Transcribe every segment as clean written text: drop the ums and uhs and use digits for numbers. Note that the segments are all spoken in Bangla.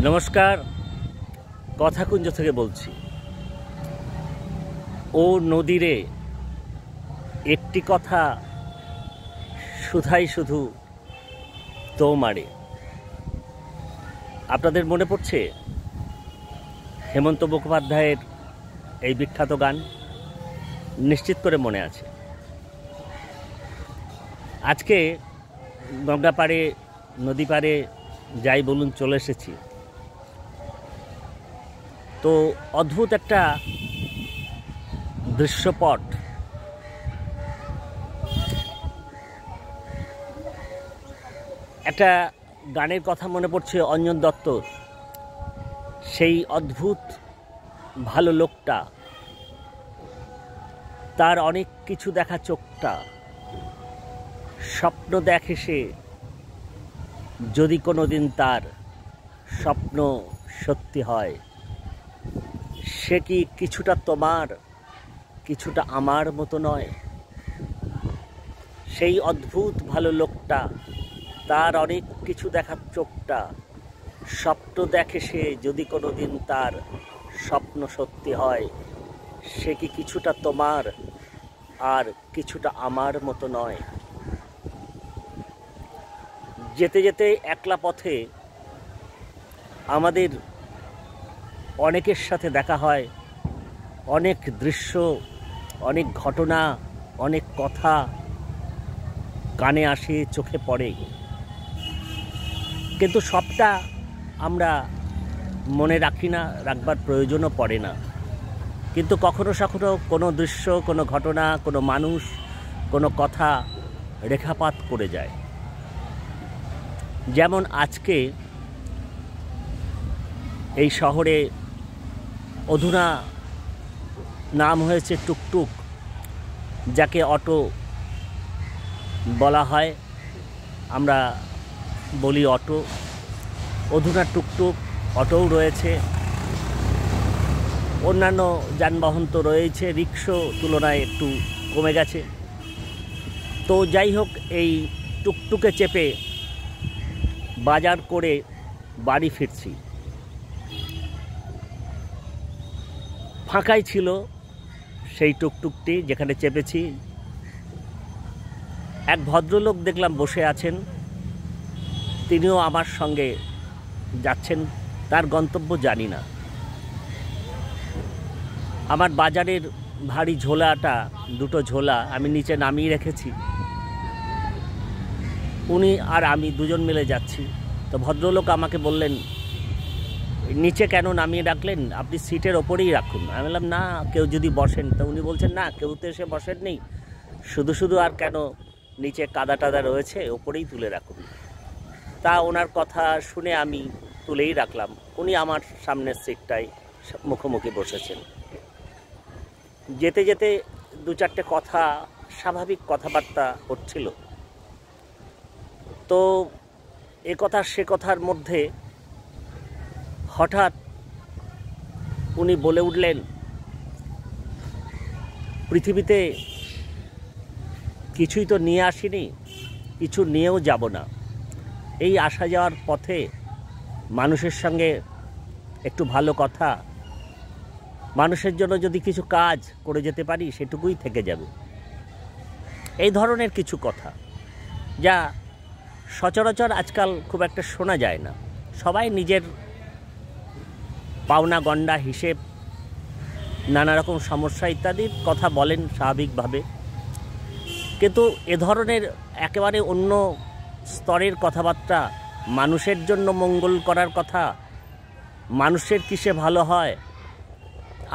নমস্কার, কথাকুঞ্জ থেকে বলছি। ও নদীরে একটি কথা শুধাই শুধু তোমারে। আপনাদের মনে পড়ছে হেমন্ত মুখোপাধ্যায়ের এই বিখ্যাত গান? নিশ্চিত করে মনে আছে। আজকে গঙ্গা পাড়ে, নদী পাড়ে যাই বলুন চলে এসেছি। তো অদ্ভুত একটা দৃশ্যপট, একটা গানের কথা মনে পড়ছে অঞ্জন দত্তর। সেই অদ্ভুত ভালো লোকটা, তার অনেক কিছু দেখা চোখটা, স্বপ্ন দেখে সে, যদি কোনো দিন তার স্বপ্ন সত্যি হয়, সে কি কিছুটা তোমার কিছুটা আমার মতো নয়? সেই অদ্ভুত ভালো লোকটা, তার অনেক কিছু দেখার চোখটা, স্বপ্ন দেখে সে, যদি কোনো দিন তার স্বপ্ন সত্যি হয়, সে কি কিছুটা তোমার আর কিছুটা আমার মতো নয়? যেতে যেতে একলা পথে আমাদের অনেকের সাথে দেখা হয়, অনেক দৃশ্য, অনেক ঘটনা, অনেক কথা কানে আসে, চোখে পড়ে, কিন্তু সবটা আমরা মনে রাখি না, রাখবার প্রয়োজনও পড়ে না। কিন্তু কখনো কখনো কোনো দৃশ্য, কোনো ঘটনা, কোনো মানুষ, কোনো কথা রেখাপাত করে যায়। যেমন আজকে এই শহরে অধুনা নাম হয়েছে টুকটুক, যাকে অটো বলা হয়, আমরা বলি অটো। অধুনা টুকটুক, অটোও রয়েছে, অন্যান্য যানবাহন তো রয়েছে, রিক্সা তুলনায় একটু কমে গেছে। তো যাই হোক, এই টুকটুকে চেপে বাজার করে বাড়ি ফিরছি। ফাঁকাই ছিল সেই টুকটুকটি যেখানে চেপেছি। এক ভদ্রলোক দেখলাম বসে আছেন, তিনিও আমার সঙ্গে যাচ্ছেন, তার গন্তব্য জানি না। আমার বাজারের ভারী ঝোলাটা, দুটো ঝোলা আমি নিচে নামিয়ে রেখেছি। উনি আর আমি দুজন মিলে যাচ্ছি। তো ভদ্রলোক আমাকে বললেন, নিচে কেন নামিয়ে রাখলেন, আপনি সিটের ওপরেই রাখুন। আমি বললাম, না, কেউ যদি বসেন। তো উনি বলছেন, না, কেউ তো এসে বসেন নেই, শুধু শুধু আর কেন, নিচে কাদা টাদা রয়েছে, ওপরেই তুলে রাখুন। তা ওনার কথা শুনে আমি তুলেই রাখলাম। উনি আমার সামনের সিটটায় মুখোমুখি বসেছেন। যেতে যেতে দু চারটে কথা, স্বাভাবিক কথাবার্তা হচ্ছিল। তো এ কথা সে কথার মধ্যে হঠাৎ উনি বলে উঠলেন, পৃথিবীতে কিছুই তো নিয়ে আসিনি, কিছু নিয়েও যাব না। এই আসা যাওয়ার পথে মানুষের সঙ্গে একটু ভালো কথা, মানুষের জন্য যদি কিছু কাজ করে যেতে পারি, সেটুকুই থেকে যাবে। এই ধরনের কিছু কথা, যা সচরাচর আজকাল খুব একটা শোনা যায় না। সবাই নিজের পাওনা গণ্ডা, হিসেব, নানা রকম সমস্যা ইত্যাদির কথা বলেন স্বাভাবিকভাবে, কিন্তু এ ধরনের একেবারে অন্য স্তরের কথাবার্তা, মানুষের জন্য মঙ্গল করার কথা, মানুষের কিসে ভালো হয়।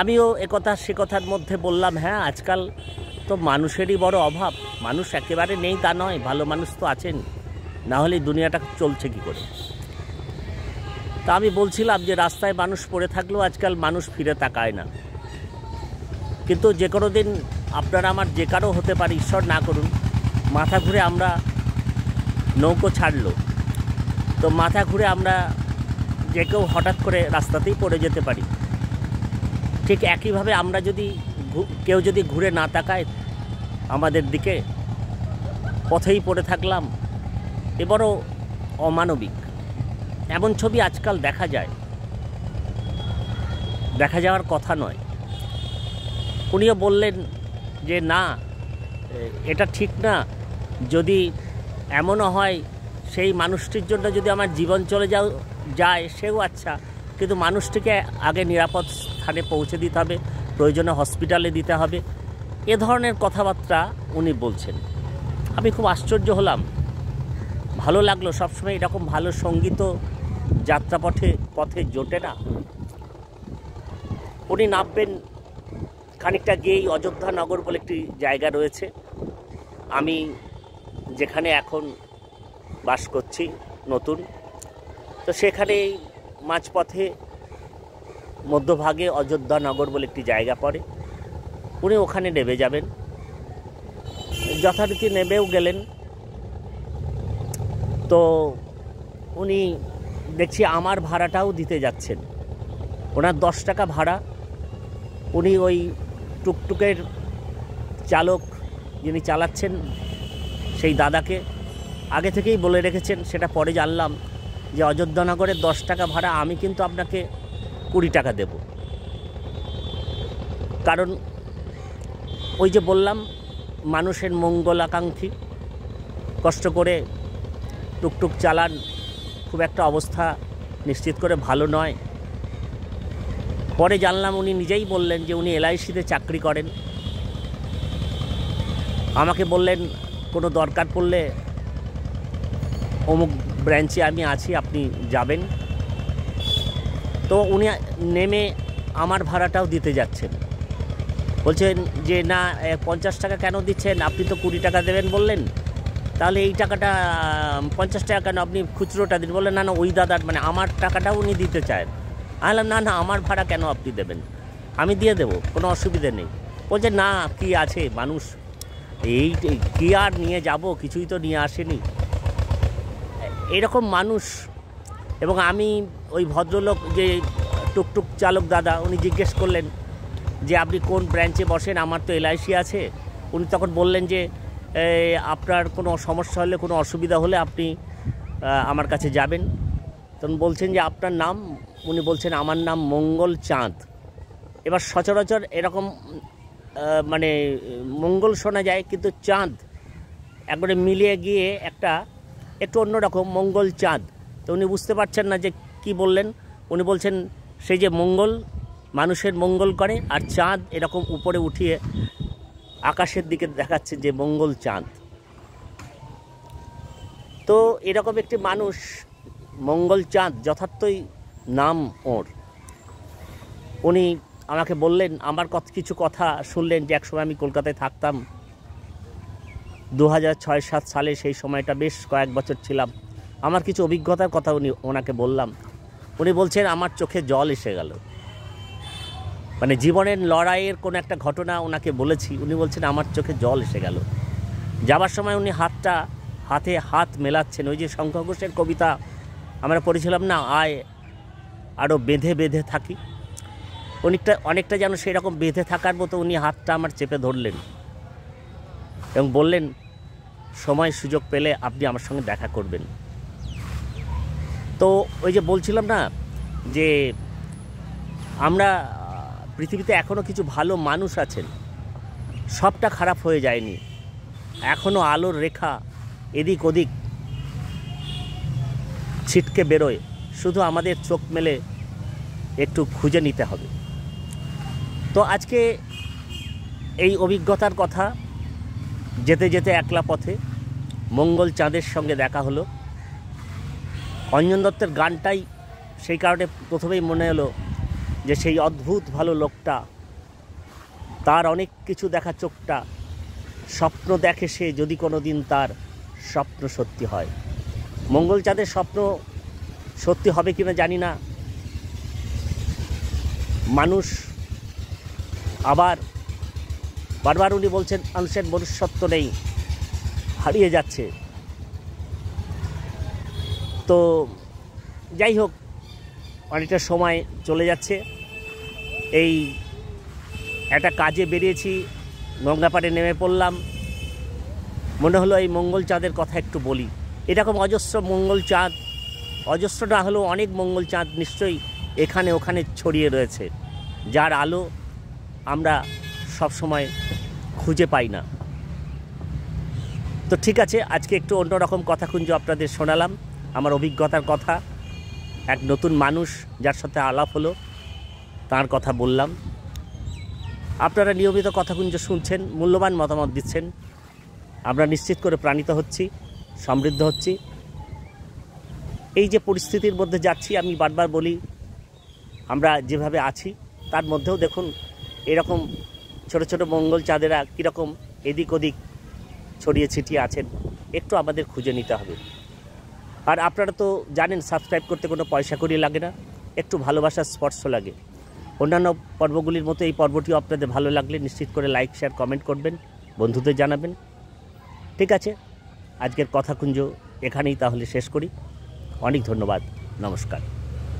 আমিও একথা সে কথার মধ্যে বললাম, হ্যাঁ, আজকাল তো মানুষেরই বড় অভাব। মানুষ একেবারে নেই তা নয়, ভালো মানুষ তো আছেন, না হলে দুনিয়াটা চলছে কী করে। তা আমি বলছিলাম যে রাস্তায় মানুষ পড়ে থাকলেও আজকাল মানুষ ফিরে তাকায় না। কিন্তু যে কোনো দিন আপনারা আমার যে কারো হতে পারে, ঈশ্বর না করুন, মাথা ঘুরে আমরা নৌকো ছাড়লো, তো মাথা ঘুরে আমরা যে কেউ হঠাৎ করে রাস্তাতেই পড়ে যেতে পারি। ঠিক একইভাবে আমরা যদি কেউ যদি ঘুরে না তাকায় আমাদের দিকে, পথেই পড়ে থাকলাম, এ বড় অমানবিক। এমন ছবি আজকাল দেখা যায়, দেখা যাওয়ার কথা নয়। উনিও বললেন যে না, এটা ঠিক না, যদি এমনও হয় সেই মানুষটির জন্য যদি আমার জীবন চলে যায় সেও আচ্ছা, কিন্তু মানুষটিকে আগে নিরাপদ স্থানে পৌঁছে দিতে হবে, প্রয়োজনে হসপিটালে দিতে হবে, এ ধরনের কথাবার্তা উনি বলছেন। আমি খুব আশ্চর্য হলাম, ভালো লাগলো। সবসময় এরকম ভালো সঙ্গীত পথে জোটে না। উনি নামবেন খানিকটা গিয়েই অযোধ্যা নগর বলে একটি জায়গা রয়েছে, আমি যেখানে এখন বাস করছি নতুন, তো সেখানে মাঝপথে মধ্যভাগে অযোধ্যা নগর বলে একটি জায়গা পড়ে। উনি ওখানে নেমে যাবেন, যথারীতি নেমেও গেলেন। তো উনি দেখছি আমার ভাড়াটাও দিতে যাচ্ছেন, ওনার 10 টাকা ভাড়া। উনি ওই টুকটুকের চালক যিনি চালাচ্ছেন সেই দাদাকে আগে থেকেই বলে রেখেছেন, সেটা পরে জানলাম যে অযোধ্যানগরের 10 টাকা ভাড়া, আমি কিন্তু আপনাকে 20 টাকা দেব। কারণ ওই যে বললাম, মানুষের মঙ্গলাকাঙ্ক্ষী, কষ্ট করে টুকটুক চালান, খুব একটা অবস্থা নিশ্চিত করে ভালো নয়। পরে জানলাম, উনি নিজেই বললেন যে উনি LIC-তে চাকরি করেন। আমাকে বললেন কোনো দরকার পড়লে অমুক ব্রাঞ্চে আমি আছি, আপনি যাবেন। তো উনি নেমে আমার ভাড়াটাও দিতে যাচ্ছেন, বলছেন যে না 50 টাকা কেন দিচ্ছেন, আপনি তো 20 টাকা দেবেন বললেন, তাহলে এই টাকাটা 50 টাকা কেন, আপনি খুচরোটা দিন। বললেন না না, ওই দাদার মানে আমার টাকাটাও উনি দিতে চান। আমি বললাম না না, আমার ভাড়া কেন আপনি দেবেন, আমি দিয়ে দেবো, কোনো অসুবিধে নেই। বলছে না, কি আছে মানুষ, এই কি আর নিয়ে যাব, কিছুই তো নিয়ে আসেনি, এরকম মানুষ। এবং আমি ওই ভদ্রলোক যে টুকটুক চালক দাদা, উনি জিজ্ঞেস করলেন যে আপনি কোন ব্রাঞ্চে বসেন, আমার তো LIC আছে। উনি তখন বললেন যে আপনার কোনো সমস্যা হলে, কোনো অসুবিধা হলে আপনি আমার কাছে যাবেন। তখন বলছেন যে আপনার নাম, উনি বলছেন আমার নাম মঙ্গল চাঁদ। এবার সচরাচর এরকম মানে মঙ্গল শোনা যায়, কিন্তু চাঁদ একবারে মিলিয়ে গিয়ে একটু অন্যরকম, মঙ্গল চাঁদ। তো উনি বুঝতে পারছেন না যে কি বললেন। উনি বলছেন সেই যে মঙ্গল মানুষের মঙ্গল করে, আর চাঁদ এরকম উপরে উঠিয়ে আকাশের দিকে দেখাচ্ছে যে মঙ্গল চাঁদ। তো এরকম একটি মানুষ মঙ্গল চাঁদ, যথার্থই নাম ওর। উনি আমাকে বললেন, আমার কিছু কথা শুনলেন যে একসময় আমি কলকাতায় থাকতাম 2006-07 সালে, সেই সময়টা বেশ কয়েক বছর ছিলাম। আমার কিছু অভিজ্ঞতার কথা ওনাকে বললাম। উনি বলছেন আমার চোখে জল এসে গেল, মানে জীবনের লড়াইয়ের কোনো একটা ঘটনা ওনাকে বলেছি, উনি বলছেন আমার চোখে জল এসে গেল। যাবার সময় উনি হাতে হাত মেলাচ্ছেন। ওই যে শঙ্কর ঘোষের কবিতা আমরা পড়েছিলাম না, আয় আরও বেঁধে বেঁধে থাকি, অনেকটা যেন সেই রকম বেঁধে থাকার মতো উনি হাতটা আমার চেপে ধরলেন এবং বললেন সময় সুযোগ পেলে আপনি আমার সঙ্গে দেখা করবেন। তো ওই যে বলছিলাম না যে আমরা পৃথিবীতে এখনও কিছু ভালো মানুষ আছেন, সবটা খারাপ হয়ে যায়নি, এখনও আলোর রেখা এদিক ওদিক ছিটকে বেরোয়, শুধু আমাদের চোখ মেলে একটু খুঁজে নিতে হবে। তো আজকে এই অভিজ্ঞতার কথা, যেতে যেতে একলা পথে মঙ্গল চাঁদের সঙ্গে দেখা হলো। অঞ্জন দত্তের গানটাই সেই কারণে প্রথমেই মনে হলো যে সেই অদ্ভুত ভালো লোকটা, তার অনেক কিছু দেখা চোখটা, স্বপ্ন দেখে সে যদি কোনো দিন তার স্বপ্ন সত্যি হয়। মঙ্গল চাঁদের স্বপ্ন সত্যি হবে কিনা জানি না। মানুষ আবার বারবার উনি বলছেন মানুষের মনুষ্যত্ব নেই, হারিয়ে যাচ্ছে। তো যাই হোক, অনেকটা সময় চলে যাচ্ছে। এই একটা কাজে বেরিয়েছি, গঙ্গাপাড়ে নেমে পড়লাম, মনে হলো এই মঙ্গল চাঁদের কথা একটু বলি। এরকম অজস্র মঙ্গল চাঁদ অজস্র না হলেও অনেক মঙ্গল চাঁদ নিশ্চয়ই এখানে ওখানে ছড়িয়ে রয়েছে, যার আলো আমরা সবসময় খুঁজে পাই না। তো ঠিক আছে, আজকে একটু অন্যরকম কথাকুঞ্জ আপনাদের শোনালাম, আমার অভিজ্ঞতার কথা। এক নতুন মানুষ যার সাথে আলাপ হলো তার কথা বললাম। আপনারা নিয়মিত কথাকুঞ্জ শুনছেন, মূল্যবান মতামত দিচ্ছেন, আমরা নিশ্চিত করে প্রাণিত হচ্ছি, সমৃদ্ধ হচ্ছি। এই যে পরিস্থিতির মধ্যে যাচ্ছি, আমি বারবার বলি আমরা যেভাবে আছি তার মধ্যেও দেখুন এরকম ছোট ছোট মঙ্গল চাঁদেরা কীরকম এদিক ওদিক ছড়িয়ে ছিটিয়ে আছেন, একটু আমাদের খুঁজে নিতে হবে। আর আপনারা তো জানেন সাবস্ক্রাইব করতে কোনো পয়সা কড়ি লাগে না, একটু ভালোবাসার স্পর্শ লাগে। অন্যান্য পর্বগুলির মতো এই পর্বটিও আপনাদের ভালো লাগলে নিশ্চিত করে লাইক শেয়ার কমেন্ট করবেন, বন্ধুদের জানাবেন। ঠিক আছে, আজকের কথাকুঞ্জ এখানেই তাহলে শেষ করি। অনেক ধন্যবাদ, নমস্কার।